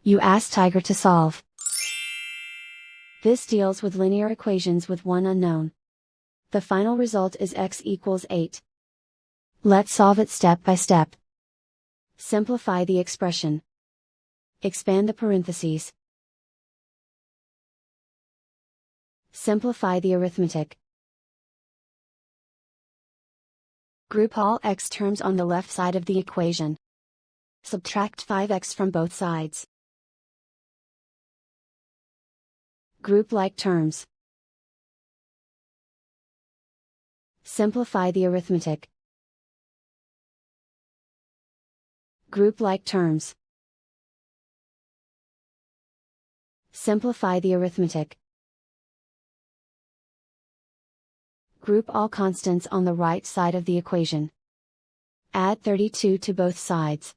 You ask Tiger to solve. This deals with linear equations with one unknown. The final result is x equals 8. Let's solve it step by step. Simplify the expression. Expand the parentheses. Simplify the arithmetic. Group all x terms on the left side of the equation. Subtract 5x from both sides. Group like terms. Simplify the arithmetic. Group like terms. Simplify the arithmetic. Group all constants on the right side of the equation. Add 32 to both sides.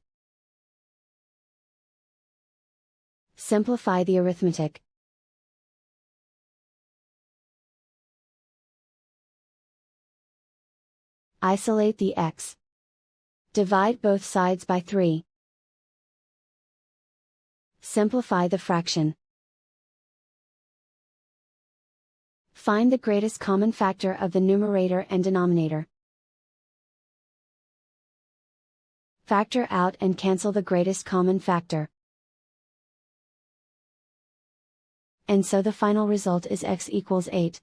Simplify the arithmetic. Isolate the x. Divide both sides by 3. Simplify the fraction. Find the greatest common factor of the numerator and denominator. Factor out and cancel the greatest common factor. And so the final result is x equals 8.